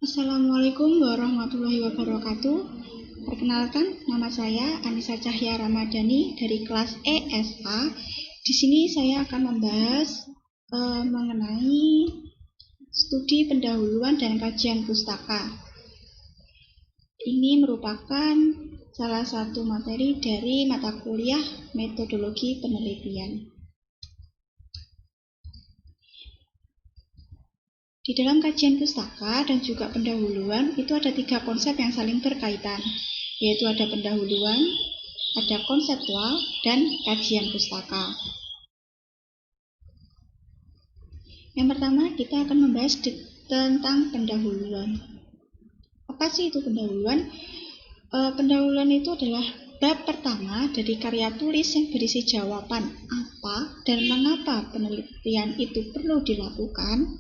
Assalamualaikum warahmatullahi wabarakatuh. Perkenalkan, nama saya Anissa Cahya Ramadhani dari kelas ESA. Di sini saya akan membahas mengenai studi pendahuluan dan kajian pustaka. Ini merupakan salah satu materi dari mata kuliah metodologi penelitian. Di dalam kajian pustaka dan juga pendahuluan itu ada 3 konsep yang saling berkaitan, yaitu ada pendahuluan, ada konseptual, dan kajian pustaka. Yang pertama kita akan membahas tentang pendahuluan. Apa sih itu pendahuluan? Pendahuluan itu adalah bab pertama dari karya tulis yang berisi jawaban apa dan mengapa penelitian itu perlu dilakukan.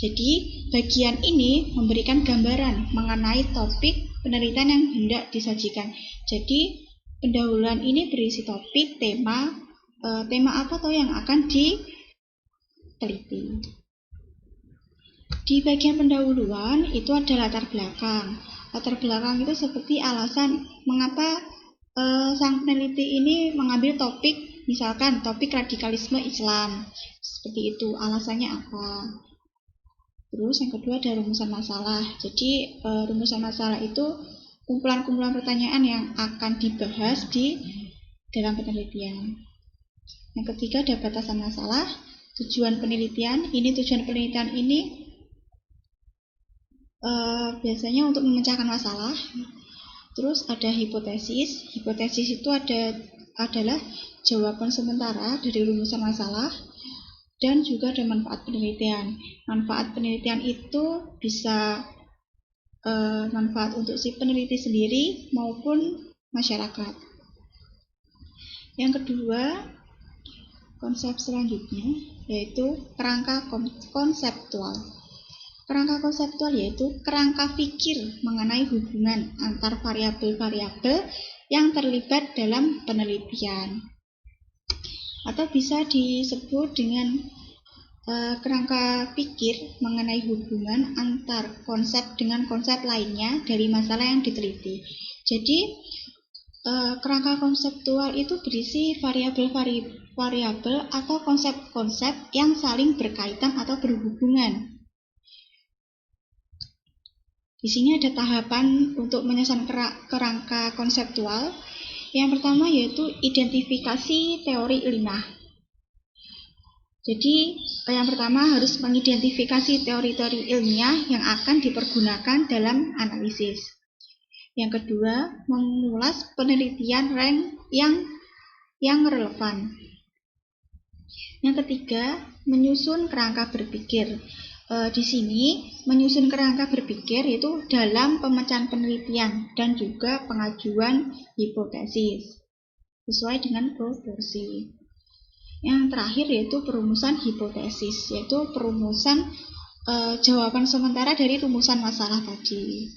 Jadi, bagian ini memberikan gambaran mengenai topik penelitian yang hendak disajikan. Jadi, pendahuluan ini berisi topik, tema apa yang akan diteliti. Di bagian pendahuluan itu ada latar belakang. Latar belakang itu seperti alasan mengapa sang peneliti ini mengambil topik, misalkan topik radikalisme Islam. Seperti itu, alasannya apa. Terus yang kedua ada rumusan masalah. Jadi rumusan masalah itu kumpulan-kumpulan pertanyaan yang akan dibahas di dalam penelitian. Yang ketiga ada batasan masalah, tujuan penelitian. Tujuan penelitian ini biasanya untuk memecahkan masalah. Terus ada hipotesis. Hipotesis itu adalah jawaban sementara dari rumusan masalah. Dan juga ada manfaat penelitian. Manfaat penelitian itu bisa manfaat untuk si peneliti sendiri maupun masyarakat. Yang kedua, konsep selanjutnya yaitu kerangka konseptual. Kerangka konseptual yaitu kerangka pikir mengenai hubungan antar variabel-variabel yang terlibat dalam penelitian. Atau bisa disebut dengan kerangka pikir mengenai hubungan antar konsep dengan konsep lainnya dari masalah yang diteliti. Jadi, kerangka konseptual itu berisi variabel-variabel atau konsep-konsep yang saling berkaitan atau berhubungan. Di sini ada tahapan untuk menyusun kerangka konseptual. Yang pertama yaitu identifikasi teori ilmiah. Jadi yang pertama harus mengidentifikasi teori-teori ilmiah yang akan dipergunakan dalam analisis. Yang kedua, mengulas penelitian yang relevan. Yang ketiga, menyusun kerangka berpikir. Di sini menyusun kerangka berpikir itu dalam pemecahan penelitian dan juga pengajuan hipotesis sesuai dengan proporsi. Yang terakhir yaitu perumusan hipotesis, yaitu perumusan jawaban sementara dari rumusan masalah tadi.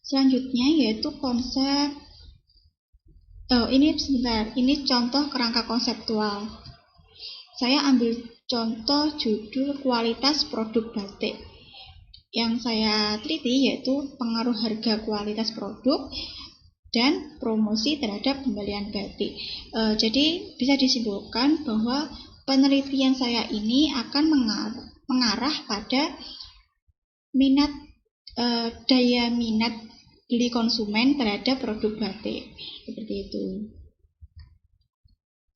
Selanjutnya yaitu konsep. Ini contoh kerangka konseptual. Saya ambil contoh judul kualitas produk batik. Yang saya teliti yaitu pengaruh harga kualitas produk dan promosi terhadap pembelian batik. Jadi bisa disimpulkan bahwa penelitian saya ini akan mengarah pada daya minat beli konsumen terhadap produk batik. Seperti itu.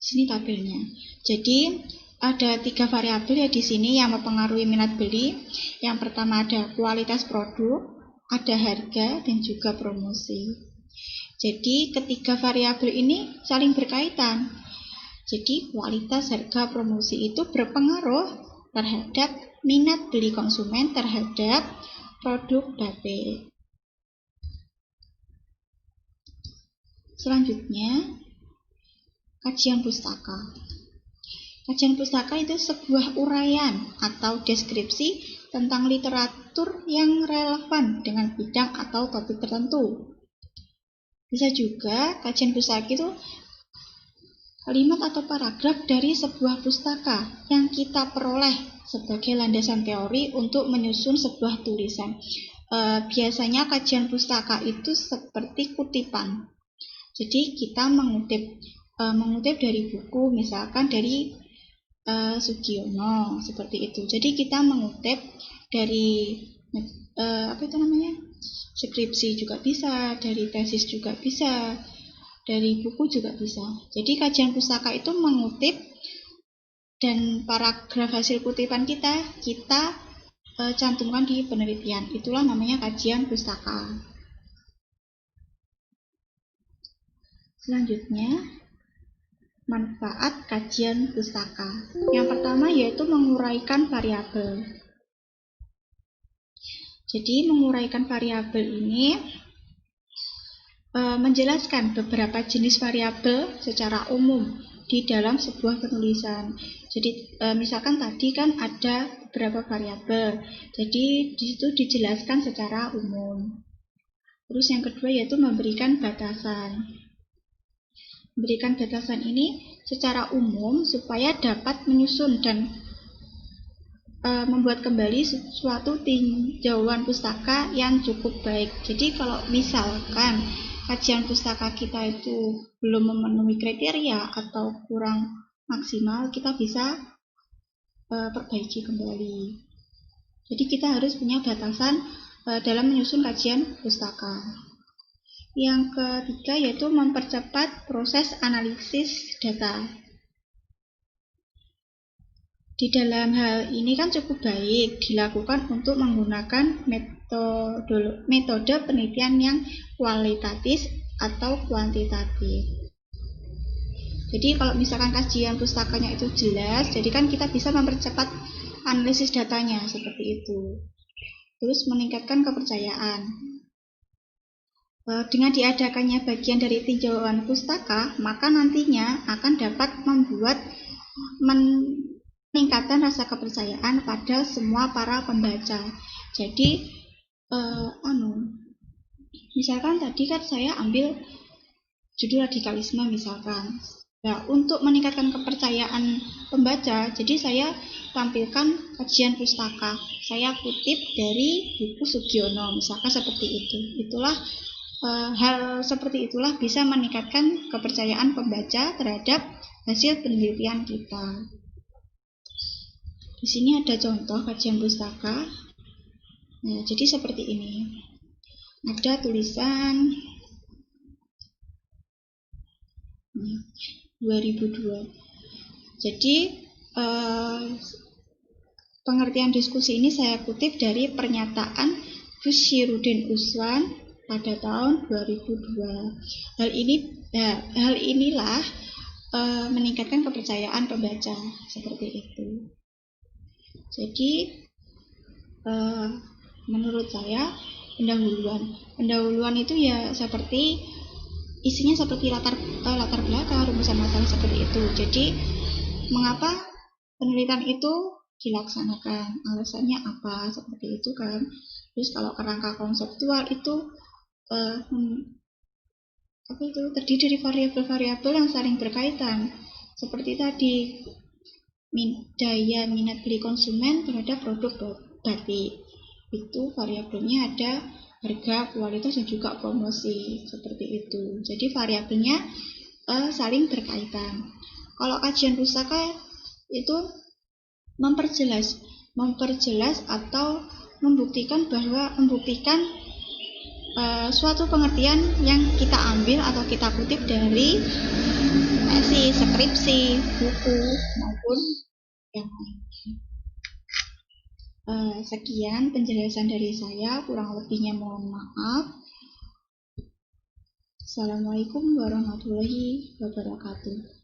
Sini tabelnya. Jadi ada 3 variabel ya di sini yang mempengaruhi minat beli. Yang pertama ada kualitas produk, ada harga, dan juga promosi. Jadi ketiga variabel ini saling berkaitan. Jadi kualitas, harga, promosi itu berpengaruh terhadap minat beli konsumen terhadap produk batik. Selanjutnya, kajian pustaka. Kajian pustaka itu sebuah uraian atau deskripsi tentang literatur yang relevan dengan bidang atau topik tertentu. Bisa juga kajian pustaka itu kalimat atau paragraf dari sebuah pustaka yang kita peroleh sebagai landasan teori untuk menyusun sebuah tulisan. Biasanya kajian pustaka itu seperti kutipan. Jadi kita mengutip dari buku, misalkan dari Sugiono seperti itu. Jadi kita mengutip dari skripsi juga bisa, dari tesis juga bisa, dari buku juga bisa. Jadi kajian pustaka itu mengutip, dan paragraf hasil kutipan kita cantumkan di penelitian. Itulah namanya kajian pustaka. Selanjutnya, manfaat kajian pustaka. Yang pertama yaitu menguraikan variabel. Jadi menguraikan variabel ini menjelaskan beberapa jenis variabel secara umum di dalam sebuah penulisan. Jadi misalkan tadi kan ada beberapa variabel, jadi di situ dijelaskan secara umum. Terus yang kedua yaitu memberikan batasan. Memberikan batasan ini secara umum supaya dapat menyusun dan membuat kembali suatu tinjauan pustaka yang cukup baik. Jadi kalau misalkan kajian pustaka kita itu belum memenuhi kriteria atau kurang maksimal, kita bisa perbaiki kembali. Jadi kita harus punya batasan dalam menyusun kajian pustaka. Yang ketiga yaitu mempercepat proses analisis data. Di dalam hal ini kan cukup baik dilakukan untuk menggunakan metode penelitian yang kualitatif atau kuantitatif. Jadi kalau misalkan kajian pustakanya itu jelas, jadi kan kita bisa mempercepat analisis datanya seperti itu. Terus meningkatkan kepercayaan. Dengan diadakannya bagian dari tinjauan pustaka, maka nantinya akan dapat membuat meningkatkan rasa kepercayaan pada semua para pembaca. Jadi misalkan tadi kan saya ambil judul radikalisme misalkan. Nah, untuk meningkatkan kepercayaan pembaca, jadi saya tampilkan kajian pustaka. Saya kutip dari buku Sugiono, misalkan seperti itu. Itulah hal seperti itulah bisa meningkatkan kepercayaan pembaca terhadap hasil penelitian kita. Di sini ada contoh kajian pustaka. Nah, jadi seperti ini. Ada tulisan 2002. Jadi pengertian diskusi ini saya kutip dari pernyataan Bushirudin Uswan pada tahun 2002. Hal inilah meningkatkan kepercayaan pembaca seperti itu. Jadi menurut saya pendahuluan itu ya seperti isinya seperti latar belakang, rumusan masalah seperti itu. Jadi mengapa penelitian itu dilaksanakan, alasannya apa, seperti itu kan. Terus kalau kerangka konseptual itu terdiri dari variabel-variabel yang saling berkaitan. Seperti tadi, daya minat beli konsumen terhadap produk batik. Itu variabelnya ada harga, kualitas, dan juga promosi. Seperti itu. Jadi variabelnya saling berkaitan. Kalau kajian pustaka itu memperjelas atau membuktikan suatu pengertian yang kita ambil atau kita kutip dari tesis, skripsi, buku maupun yang lain. Sekian penjelasan dari saya, kurang lebihnya mohon maaf. Assalamualaikum warahmatullahi wabarakatuh.